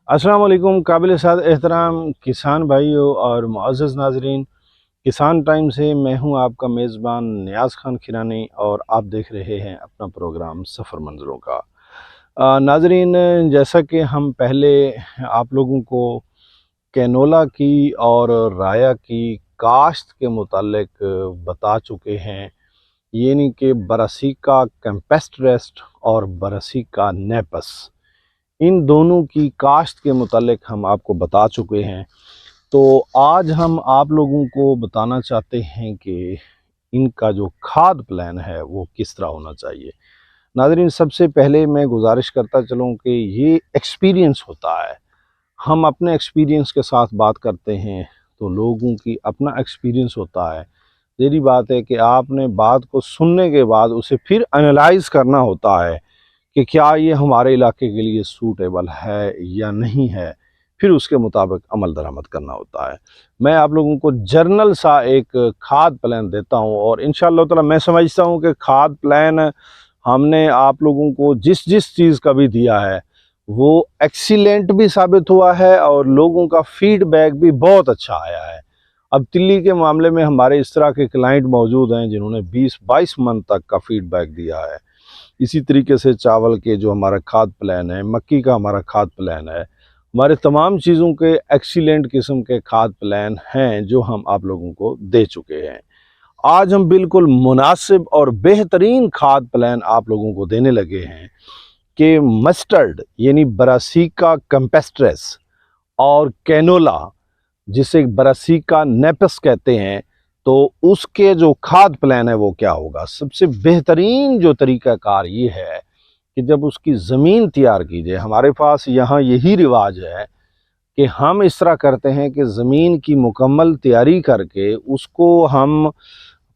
अस्सलाम वालेकुम काबिल साद एहतराम किसान भाइयों और मुअज़्ज़ज़ नाज़रीन। किसान टाइम से मैं हूं आपका मेज़बान नियाज़ खान खिरानी और आप देख रहे हैं अपना प्रोग्राम सफ़र मंज़रों का। नाज़रीन, जैसा कि हम पहले आप लोगों को कैनोला की और राया की काश्त के मुतालिक बता चुके हैं, यानी कि बरसीका कैम्पेस्ट्रेस्ट और बरसीका नेपस, इन दोनों की काश्त के मुतालिक हम आपको बता चुके हैं। तो आज हम आप लोगों को बताना चाहते हैं कि इनका जो खाद प्लान है वो किस तरह होना चाहिए। नाज़रीन, सबसे पहले मैं गुजारिश करता चलूँ कि ये एक्सपीरियंस होता है, हम अपने एक्सपीरियंस के साथ बात करते हैं तो लोगों की अपना एक्सपीरियंस होता है। यही बात है कि आपने बात को सुनने के बाद उसे फिर एनालाइज़ करना होता है कि क्या ये हमारे इलाके के लिए सूटेबल है या नहीं है, फिर उसके मुताबिक अमल दरामद करना होता है। मैं आप लोगों को जर्नल सा एक खाद प्लान देता हूँ और इंशाअल्लाह ताला मैं समझता हूँ कि खाद प्लान हमने आप लोगों को जिस जिस चीज़ का भी दिया है वो एक्सीलेंट भी साबित हुआ है और लोगों का फीडबैक भी बहुत अच्छा आया है। अब तिल्ली के मामले में हमारे इस तरह के क्लाइंट मौजूद हैं जिन्होंने 20-22 मन तक का फीडबैक दिया है। इसी तरीके से चावल के जो हमारा खाद प्लान है, मक्की का हमारा खाद प्लान है, हमारे तमाम चीज़ों के एक्सीलेंट किस्म के खाद प्लान हैं जो हम आप लोगों को दे चुके हैं। आज हम बिल्कुल मुनासिब और बेहतरीन खाद प्लान आप लोगों को देने लगे हैं कि मस्टर्ड यानी ब्रासिका कैम्पेस्ट्रेस और कैनोला, जिसे ब्रासिका नेपस कहते हैं, तो उसके जो खाद प्लान है वो क्या होगा। सबसे बेहतरीन जो तरीक़ाकार ये है कि जब उसकी ज़मीन तैयार कीजिए, हमारे पास यहाँ यही रिवाज है कि हम इस तरह करते हैं कि ज़मीन की मुकम्मल तैयारी करके उसको हम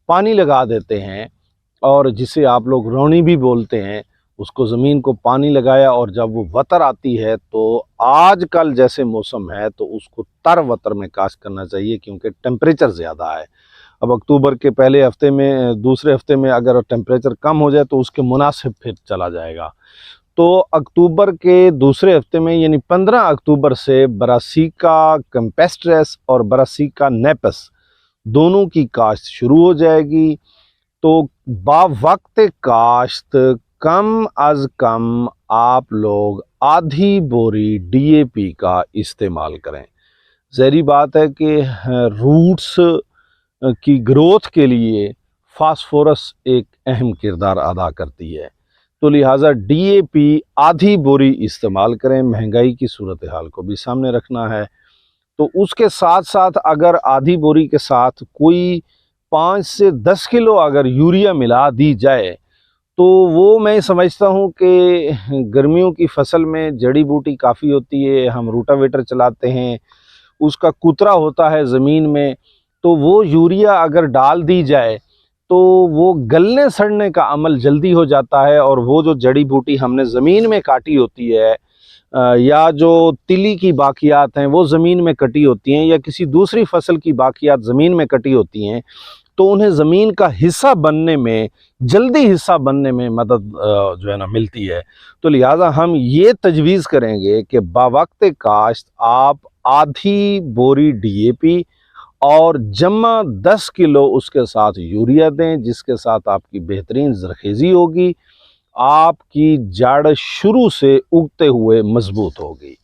पानी लगा देते हैं, और जिसे आप लोग रौनी भी बोलते हैं। उसको ज़मीन को पानी लगाया और जब वो वतर आती है तो आजकल जैसे मौसम है तो उसको तर वतर में काश्त करना चाहिए, क्योंकि टेम्परेचर ज़्यादा है। अब अक्टूबर के पहले हफ्ते में, दूसरे हफ्ते में अगर टेम्परेचर कम हो जाए तो उसके मुनासिब फिर चला जाएगा। तो अक्टूबर के दूसरे हफ्ते में यानी 15 अक्टूबर से ब्रासिका कैम्पेस्ट्रेस और ब्रासिका नेपस दोनों की काश्त शुरू हो जाएगी। तो बावक्त काश्त कम अज़ कम आप लोग आधी बोरी डीएपी का इस्तेमाल करें। ज़ाहिर बात है कि रूट्स की ग्रोथ के लिए फास्फोरस एक अहम किरदार अदा करती है, तो लिहाजा डीएपी आधी बोरी इस्तेमाल करें। महंगाई की सूरत हाल को भी सामने रखना है, तो उसके साथ साथ अगर आधी बोरी के साथ कोई 5 से 10 किलो अगर यूरिया मिला दी जाए तो वो मैं समझता हूँ कि गर्मियों की फसल में जड़ी बूटी काफ़ी होती है, हम रूटावेटर चलाते हैं, उसका कुतरा होता है ज़मीन में, तो वो यूरिया अगर डाल दी जाए तो वो गलने सड़ने का अमल जल्दी हो जाता है, और वो जो जड़ी बूटी हमने ज़मीन में काटी होती है या जो तिली की बाकियात हैं वो ज़मीन में कटी होती हैं, या किसी दूसरी फसल की बाकियात ज़मीन में कटी होती हैं, तो उन्हें ज़मीन का हिस्सा बनने में, जल्दी हिस्सा बनने में मदद जो है ना मिलती है। तो लिहाजा हम ये तजवीज़ करेंगे कि बावक्त काश्त आप आधी बोरी डीएपी और जमा 10 किलो उसके साथ यूरिया दें, जिसके साथ आपकी बेहतरीन ज़रखेज़ी होगी, आपकी जड़ शुरू से उगते हुए मजबूत होगी।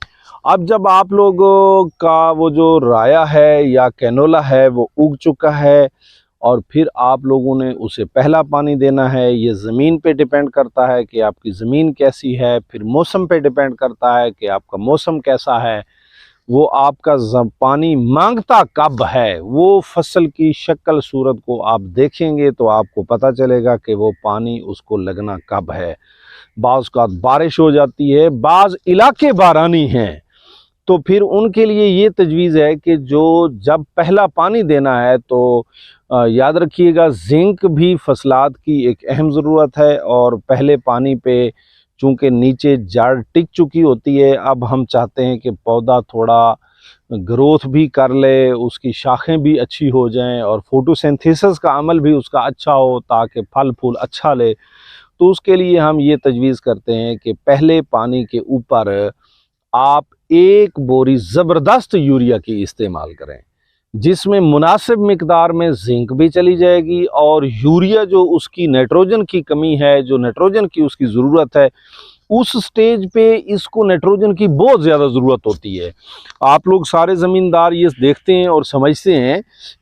अब जब आप लोगों का वो जो राया है या कैनोला है वो उग चुका है और फिर आप लोगों ने उसे पहला पानी देना है, ये ज़मीन पे डिपेंड करता है कि आपकी ज़मीन कैसी है, फिर मौसम पे डिपेंड करता है कि आपका मौसम कैसा है, वो आपका पानी मांगता कब है। वो फसल की शक्ल सूरत को आप देखेंगे तो आपको पता चलेगा कि वो पानी उसको लगना कब है। बाज़ का बारिश हो जाती है, बाज़ इलाके बारानी हैं, तो फिर उनके लिए ये तजवीज़ है कि जो जब पहला पानी देना है तो याद रखिएगा जिंक भी फसलात की एक अहम ज़रूरत है, और पहले पानी पे चूँकि नीचे जड़ टिक चुकी होती है, अब हम चाहते हैं कि पौधा थोड़ा ग्रोथ भी कर ले, उसकी शाखें भी अच्छी हो जाएं और फोटोसिंथेसिस का अमल भी उसका अच्छा हो ताकि फल फूल अच्छा ले। तो उसके लिए हम ये तजवीज़ करते हैं कि पहले पानी के ऊपर आप एक बोरी ज़बरदस्त यूरिया की इस्तेमाल करें, जिसमें मुनासिब मिकदार में जिंक भी चली जाएगी और यूरिया जो उसकी नाइट्रोजन की कमी है, जो नाइट्रोजन की उसकी ज़रूरत है, उस स्टेज पे इसको नाइट्रोजन की बहुत ज़्यादा ज़रूरत होती है। आप लोग सारे ज़मींदार ये देखते हैं और समझते हैं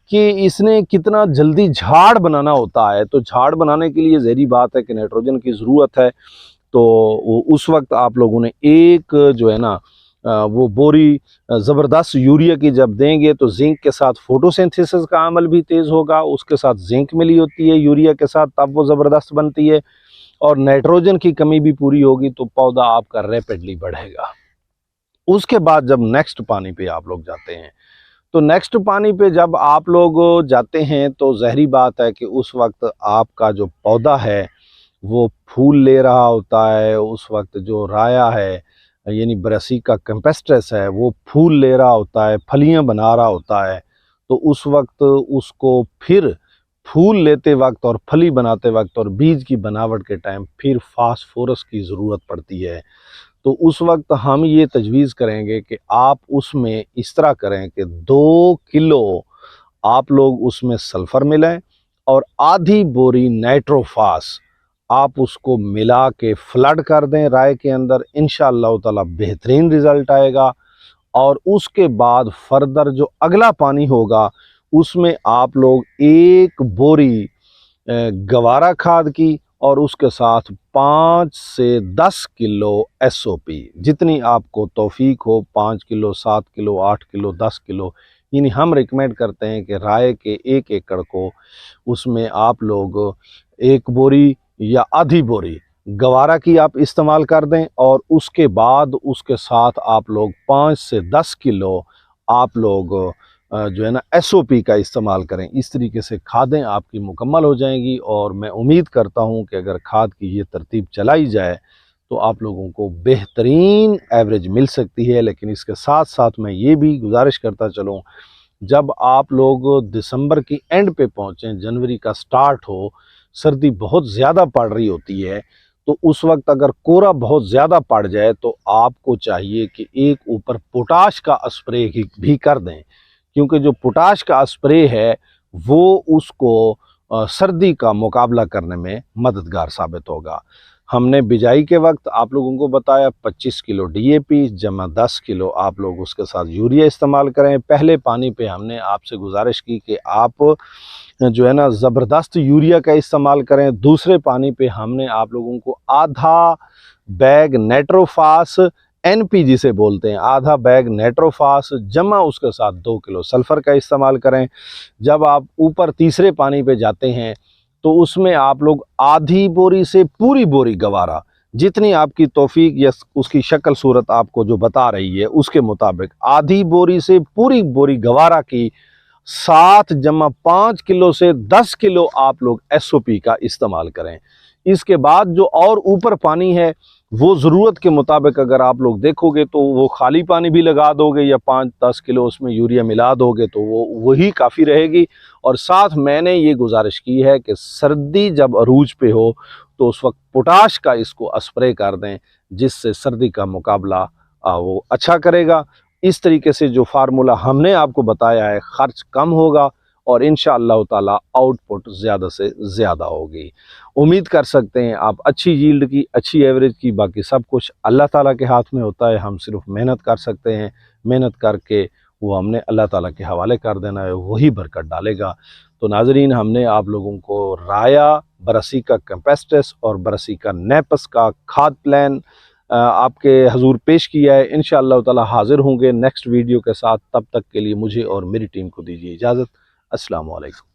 कि इसने कितना जल्दी झाड़ बनाना होता है, तो झाड़ बनाने के लिए ज़हरी बात है कि नाइट्रोजन की ज़रूरत है। तो उस वक्त आप लोगों ने एक जो है ना वो बोरी ज़बरदस्त यूरिया की जब देंगे तो जिंक के साथ फोटोसिंथेसिस का अमल भी तेज़ होगा, उसके साथ जिंक मिली होती है यूरिया के साथ, तब वो ज़बरदस्त बनती है और नाइट्रोजन की कमी भी पूरी होगी तो पौधा आपका रैपिडली बढ़ेगा। उसके बाद जब नेक्स्ट पानी पे आप लोग जाते हैं, तो नेक्स्ट पानी पे जब आप लोग जाते हैं तो ज़हरी बात है कि उस वक्त आपका जो पौधा है वो फूल ले रहा होता है, उस वक्त जो राया है यानी ब्रासिका कैम्पेस्ट्रस है वो फूल ले रहा होता है, फलियां बना रहा होता है। तो उस वक्त उसको फिर फूल लेते वक्त और फली बनाते वक्त और बीज की बनावट के टाइम फिर फास्फोरस की ज़रूरत पड़ती है। तो उस वक्त हम ये तजवीज़ करेंगे कि आप उसमें इस तरह करें कि 2 किलो आप लोग उसमें सल्फ़र मिलाएं और आधी बोरी नाइट्रोफास आप उसको मिला के फ्लड कर दें राय के अंदर, इंशाअल्लाह ताला बेहतरीन रिज़ल्ट आएगा। और उसके बाद फर्दर जो अगला पानी होगा उसमें आप लोग 1 बोरी गवारा खाद की और उसके साथ 5 से 10 किलो SOP, जितनी आपको तौफीक हो, 5 किलो, 7 किलो, 8 किलो, 10 किलो, यानी हम रिकमेंड करते हैं कि राय के 1 एकड़ को उसमें आप लोग 1 बोरी या आधी बोरी गवारा की आप इस्तेमाल कर दें और उसके बाद उसके साथ आप लोग 5 से 10 किलो आप लोग जो है ना SOP का इस्तेमाल करें। इस तरीके से खादें आपकी मुकम्मल हो जाएंगी और मैं उम्मीद करता हूं कि अगर खाद की ये तरतीब चलाई जाए तो आप लोगों को बेहतरीन एवरेज मिल सकती है। लेकिन इसके साथ साथ मैं ये भी गुजारिश करता चलूँ, जब आप लोग दिसंबर की एंड पे पहुँचें, जनवरी का स्टार्ट हो, सर्दी बहुत ज़्यादा पड़ रही होती है, तो उस वक्त अगर कोहरा बहुत ज़्यादा पड़ जाए तो आपको चाहिए कि एक ऊपर पोटाश का स्प्रे भी कर दें, क्योंकि जो पोटाश का स्प्रे है वो उसको सर्दी का मुकाबला करने में मददगार साबित होगा। हमने बिजाई के वक्त आप लोगों को बताया 25 किलो DAP जमा 10 किलो आप लोग उसके साथ यूरिया इस्तेमाल करें। पहले पानी पे हमने आपसे गुजारिश की कि आप जो है ना ज़बरदस्त यूरिया का इस्तेमाल करें। दूसरे पानी पे हमने आप लोगों को आधा बैग नाइट्रोफास NP जिसे बोलते हैं, आधा बैग नाइट्रोफास जमा उसके साथ 2 किलो सल्फ़र का इस्तेमाल करें। जब आप ऊपर तीसरे पानी पे जाते हैं तो उसमें आप लोग आधी बोरी से पूरी बोरी गवारा, जितनी आपकी तौफीक या उसकी शक्ल सूरत आपको जो बता रही है उसके मुताबिक आधी बोरी से पूरी बोरी गवारा की 7 जमा 5 किलो से 10 किलो आप लोग SOP का इस्तेमाल करें। इसके बाद जो और ऊपर पानी है वो ज़रूरत के मुताबिक अगर आप लोग देखोगे तो वो खाली पानी भी लगा दोगे या 5-10 किलो उसमें यूरिया मिला दोगे तो वो वही काफ़ी रहेगी। और साथ मैंने ये गुजारिश की है कि सर्दी जब अरूज पे हो तो उस वक्त पोटाश का इसको स्प्रे कर दें, जिससे सर्दी का मुकाबला वो अच्छा करेगा। इस तरीके से जो फार्मूला हमने आपको बताया है, खर्च कम होगा और इंशाअल्लाह ताला आउटपुट ज़्यादा से ज़्यादा होगी। उम्मीद कर सकते हैं आप अच्छी यील्ड की, अच्छी एवरेज की। बाकी सब कुछ अल्लाह ताला के हाथ में होता है, हम सिर्फ मेहनत कर सकते हैं। मेहनत करके वो हमने अल्लाह ताला के हवाले कर देना है, वही बरकत डालेगा। तो नाज़रीन, हमने आप लोगों को राया, ब्रासिका कैम्पेस्ट्रस और ब्रासिका नेपस का खाद प्लान आपके हजूर पेश किया है। इंशाअल्लाह ताला हाजिर होंगे नेक्स्ट वीडियो के साथ। तब तक के लिए मुझे और मेरी टीम को दीजिए इजाज़त। अस्सलाम वालेकुम।